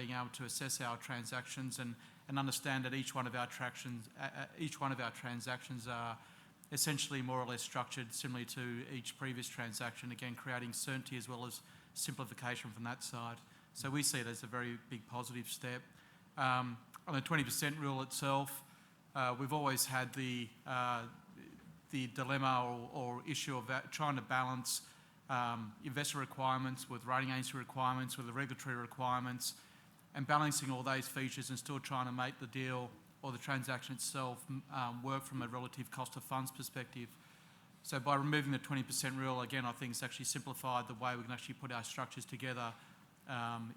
being able to assess our transactions and understand that each one of our transactions are essentially more or less structured similarly to each previous transaction, again creating certainty as well as simplification from that side. So we see it as a very big positive step. On the 20% rule itself, we've always had the dilemma or issue of trying to balance investor requirements with rating agency requirements, with the regulatory requirements, and balancing all those features and still trying to make the deal or the transaction itself work from a relative cost of funds perspective. So by removing the 20% rule, again, I think it's actually simplified the way we can actually put our structures together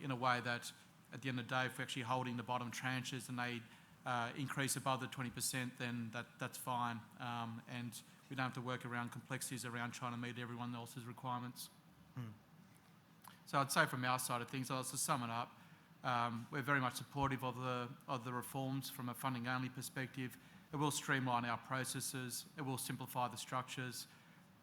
in a way that at the end of the day, if we're actually holding the bottom tranches and they increase above the 20%, then that's fine. And we don't have to work around complexities around trying to meet everyone else's requirements. So I'd say from our side of things, to sum it up, we're very much supportive of the reforms from a funding-only perspective. It will streamline our processes. It will simplify the structures.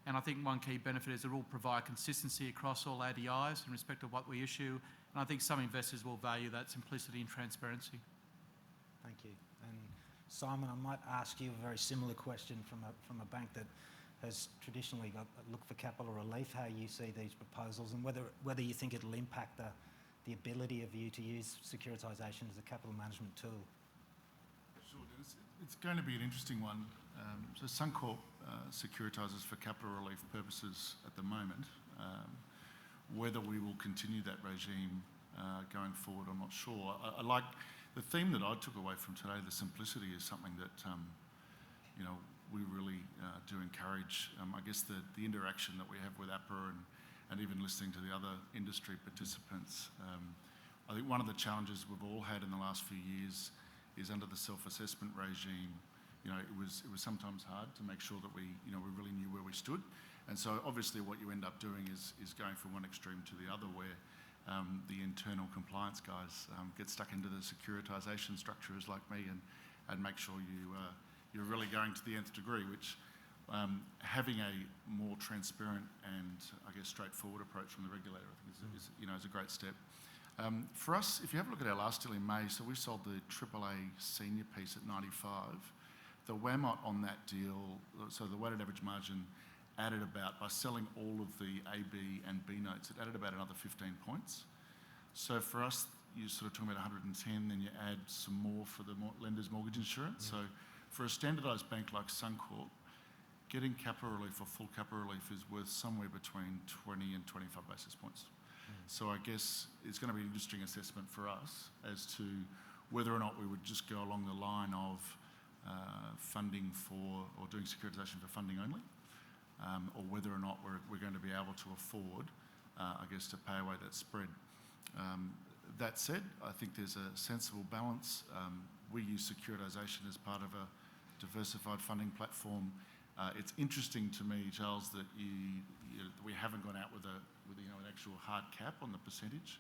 And I think one key benefit is it will provide consistency across all ADIs in respect of what we issue. And I think some investors will value that simplicity and transparency. Thank you. And Simon, I might ask you a very similar question from a bank that has traditionally looked for capital relief, how you see these proposals and whether you think it'll impact the ability of you to use securitisation as a capital management tool. Sure, Dennis. It's going to be an interesting one. So Suncorp securitises for capital relief purposes at the moment. Whether we will continue that regime going forward, I'm not sure. I like the theme that I took away from today. The simplicity is something that we really do encourage. I guess the interaction that we have with APRA and even listening to the other industry participants. I think one of the challenges we've all had in the last few years is under the self-assessment regime. It was sometimes hard to make sure that we really knew where we stood. And so obviously what you end up doing is going from one extreme to the other where the internal compliance guys get stuck into the securitisation structures like me and make sure you're really going to the nth degree, which having a more transparent and I guess straightforward approach from the regulator I think is a great step. For us, if you have a look at our last deal in May, so we sold the AAA senior piece at 95. The WAMOT on that deal, so the weighted average margin added about, by selling all of the A, B and B notes, it added about another 15 points. So for us, you're sort of talking about 110, then you add some more for the lender's mortgage insurance. So for a standardised bank like Suncorp, getting capital relief or full capital relief is worth somewhere between 20 and 25 basis points. So I guess it's going to be an interesting assessment for us as to whether or not we would just go along the line of funding for, or doing securitisation for funding only, or whether or not we're going to be able to afford, I guess, to pay away that spread. That said, I think there's a sensible balance. We use securitisation as part of a diversified funding platform. It's interesting to me, Charles, that we haven't gone out with an actual hard cap on the percentage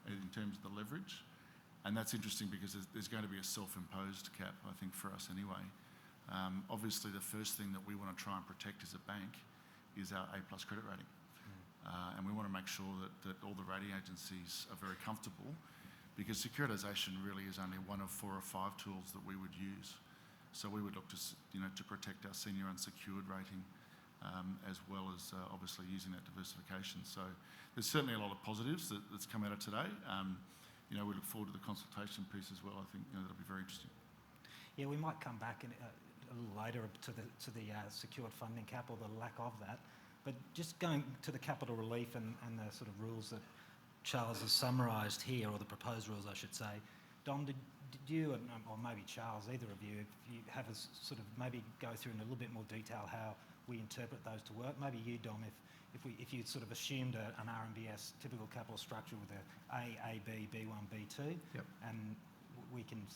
in terms of the leverage. And that's interesting because there's going to be a self-imposed cap, I think, for us anyway. Obviously, the first thing that we want to try and protect as a bank is our A+ credit rating. And we want to make sure that all the rating agencies are very comfortable because securitisation really is only one of 4 or 5 tools that we would use. So we would look to protect our senior unsecured rating as well as obviously using that diversification. So there's certainly a lot of positives that's come out of today. We look forward to the consultation piece as well. I think that'll be very interesting. Yeah, we might come back a little later to the secured funding cap or the lack of that. But just going to the capital relief and the sort of rules that Charles has summarised here, or the proposed rules, I should say. Dom, did you, or maybe Charles, either of you, if you have a sort of maybe go through in a little bit more detail how we interpret those to work? Maybe you, Dom, if you sort of assumed an RMBS typical capital structure with A, B, B1, B2, yep. And we can,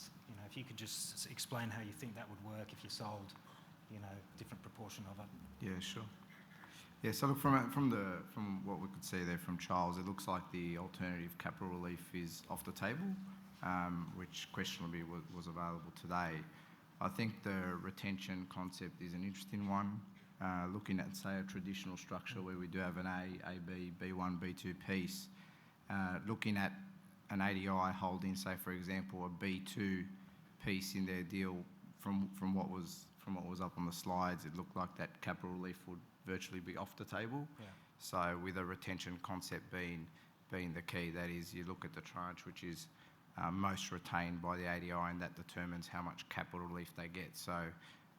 if you could just explain how you think that would work if you sold, different proportion of it. Yeah, sure. Yeah, so look, from what we could see there from Charles, it looks like the alternative capital relief is off the table, which questionably was available today. I think the retention concept is an interesting one. Looking at, say, a traditional structure where we do have an A, B, B1, B2 piece, looking at an ADI holding, say for example, a B2 piece in their deal, from what was up on the slides, it looked like that capital relief would virtually be off the table. Yeah. So with a retention concept being the key, that is, you look at the tranche which is most retained by the ADI, and that determines how much capital relief they get. So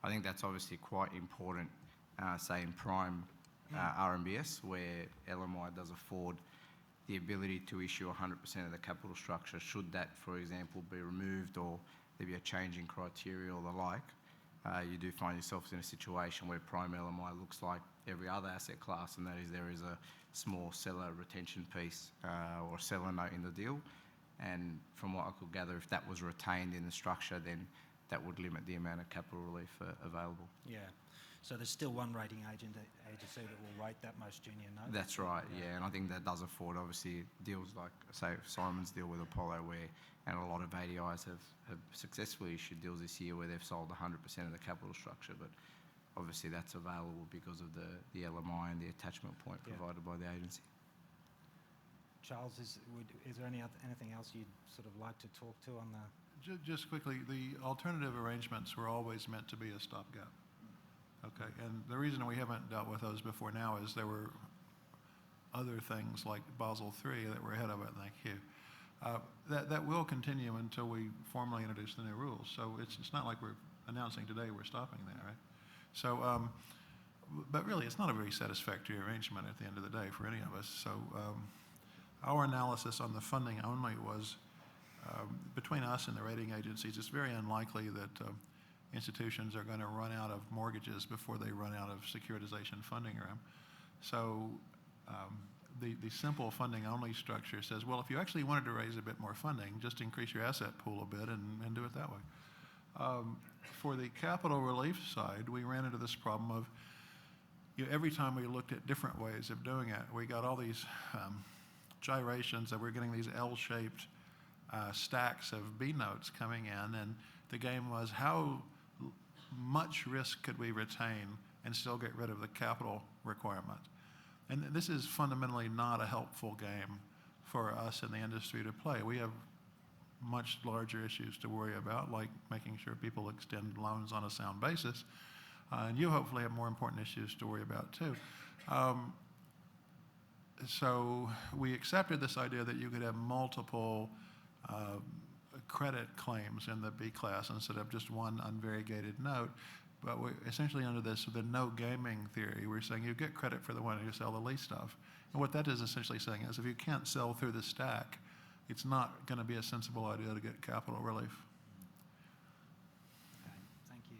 I think that's obviously quite important, say in prime RMBS, where LMI does afford the ability to issue 100% of the capital structure. Should that, for example, be removed or there be a change in criteria or the like, you do find yourselves in a situation where prime LMI looks like every other asset class, and that is there is a small seller retention piece or seller note in the deal. And from what I could gather, if that was retained in the structure, then that would limit the amount of capital relief available. Yeah. So there's still one rating agency that will rate that most junior note? That's right, yeah. And I think that does afford, obviously, deals like, say, Simon's deal with Apollo, and a lot of ADIs have successfully issued deals this year where they've sold 100% of the capital structure, but obviously that's available because of the LMI and the attachment point provided by the agency. Charles, is there anything else you'd sort of like to talk to on the... Just quickly, the alternative arrangements were always meant to be a stopgap. Okay, and the reason we haven't dealt with those before now is there were other things like Basel III that were ahead of it in that queue. That will continue until we formally introduce the new rules. So it's not like we're announcing today we're stopping there, right? So, but really, it's not a very satisfactory arrangement at the end of the day for any of us. So our analysis on the funding only was between us and the rating agencies, it's very unlikely that institutions are going to run out of mortgages before they run out of securitization funding room. So the simple funding only structure says, well, if you actually wanted to raise a bit more funding, just increase your asset pool a bit and do it that way. For the capital relief side, we ran into this problem of every time we looked at different ways of doing it, we got all these gyrations that we're getting these L-shaped stacks of B notes coming in, and the game was how much risk could we retain and still get rid of the capital requirement. And this is fundamentally not a helpful game for us in the industry to play. We have much larger issues to worry about, like making sure people extend loans on a sound basis. And you hopefully have more important issues to worry about too. So we accepted this idea that you could have multiple credit claims in the B class instead of just one unvariegated note. But we're essentially under this, the no gaming theory, we're saying you get credit for the one who sell the least of. And what that is essentially saying is if you can't sell through the stack, it's not going to be a sensible idea to get capital relief. Okay, thank you.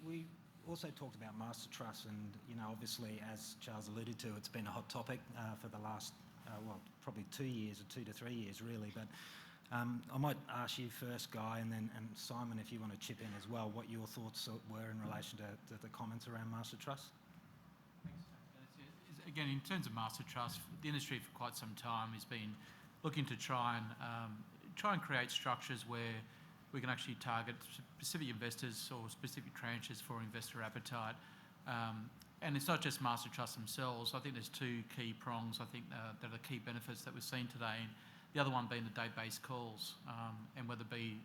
We also talked about master trusts, and obviously, as Charles alluded to, it's been a hot topic for the last, probably 2 years or 2 to 3 years, really. But I might ask you first, Guy, and Simon, if you want to chip in as well, what your thoughts were in relation to the comments around master trusts. Again, in terms of master trust, the industry for quite some time has been looking to try and create structures where we can actually target specific investors or specific tranches for investor appetite. And it's not just master trusts themselves. I think there's two key prongs, I think, that are key benefits that we've seen today. The other one being the date-based calls, and whether it be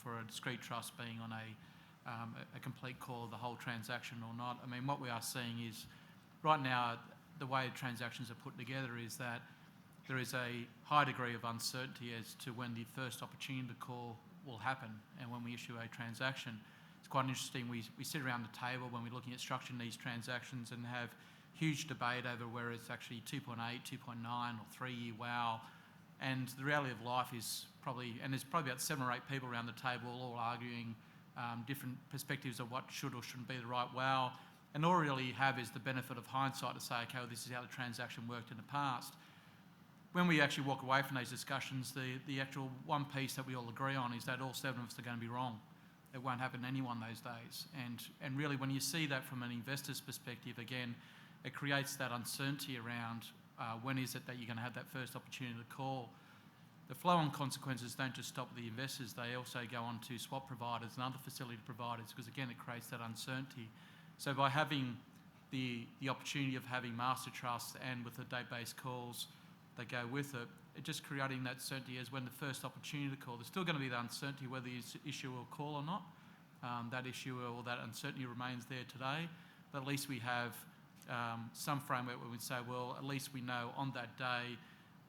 for a discrete trust being on a complete call of the whole transaction or not. I mean, what we are seeing is, right now, the way transactions are put together is that there is a high degree of uncertainty as to when the first opportunity to call will happen and when we issue a transaction. It's quite interesting, we sit around the table when we're looking at structuring these transactions and have huge debate over where it's actually 2.8, 2.9 or 3-year WOW. And the reality of life is there's probably about 7 or 8 people around the table all arguing different perspectives of what should or shouldn't be the right WOW. And all we really have is the benefit of hindsight to say, okay, well, this is how the transaction worked in the past. When we actually walk away from those discussions, the actual one piece that we all agree on is that all 7 of us are going to be wrong. It won't happen to anyone those days. And really, when you see that from an investor's perspective, again, it creates that uncertainty around when is it that you're going to have that first opportunity to call. The flow-on consequences don't just stop with the investors, they also go on to swap providers and other facility providers, because again, it creates that uncertainty. So by having the opportunity of having master trusts and with the date-based calls that go with it, just creating that certainty as when the first opportunity to call. There's still going to be the uncertainty whether the issuer will call or not. That issuer or that uncertainty remains there today, but at least we have some framework where we say, well, at least we know on that day,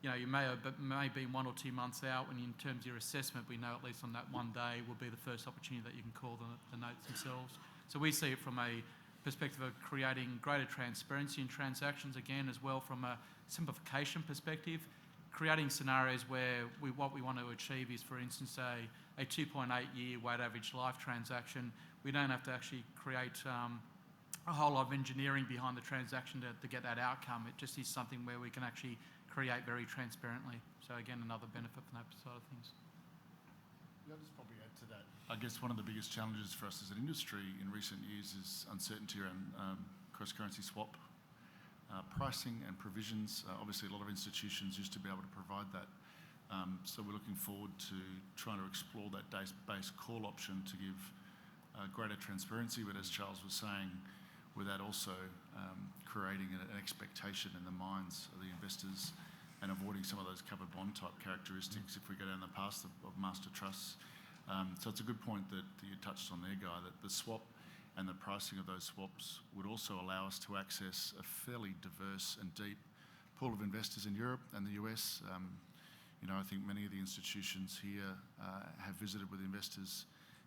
you may be 1 or 2 months out when in terms of your assessment, we know at least on that one day will be the first opportunity that you can call the notes themselves. So we see it from a perspective of creating greater transparency in transactions, again, as well from a simplification perspective, creating scenarios where what we want to achieve is, for instance, a 2.8-year weighted average life transaction. We don't have to actually create a whole lot of engineering behind the transaction to get that outcome. It just is something where we can actually create very transparently. So again, another benefit from that side of things. Yeah, I'll just probably add to that. I guess one of the biggest challenges for us as an industry in recent years is uncertainty around cross-currency swap pricing and provisions. Obviously, a lot of institutions used to be able to provide that. So we're looking forward to trying to explore that days-based call option to give greater transparency, but as Charles was saying, without also creating an expectation in the minds of the investors and avoiding some of those covered bond type characteristics if we go down the path of master trusts. So it's a good point that you touched on there, Guy, that the swap and the pricing of those swaps would also allow us to access a fairly diverse and deep pool of investors in Europe and the US. I think many of the institutions here have visited with investors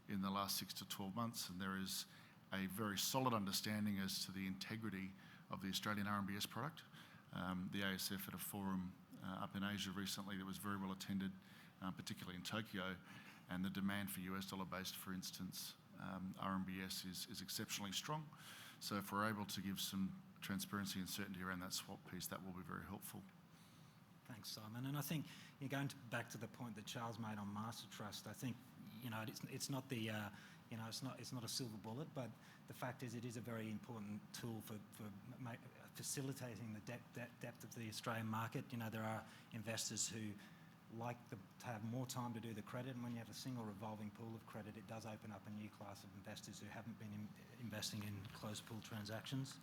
in the last 6 to 12 months, and there is a very solid understanding as to the integrity of the Australian RMBS product. The ASF at a forum up in Asia recently that was very well attended, particularly in Tokyo, and the demand for US dollar-based, for instance, RMBS is exceptionally strong. So if we're able to give some transparency and certainty around that swap piece, that will be very helpful. Thanks, Simon. And I think back to the point that Charles made on Master Trust, I think it's not it's not a silver bullet, but the fact is it is a very important tool for facilitating the depth of the Australian market. There are investors who like to have more time to do the credit, and when you have a single revolving pool of credit, it does open up a new class of investors who haven't been investing in closed pool transactions.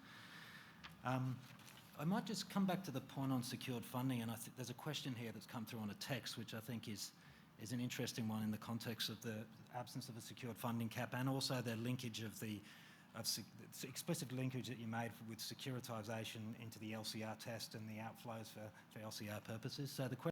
I might just come back to the point on secured funding, and I think there's a question here that's come through on a text, which I think is an interesting one in the context of the absence of a secured funding cap and also the linkage of the explicit linkage that you made with securitisation into the LCR test and the outflows for LCR purposes. So the question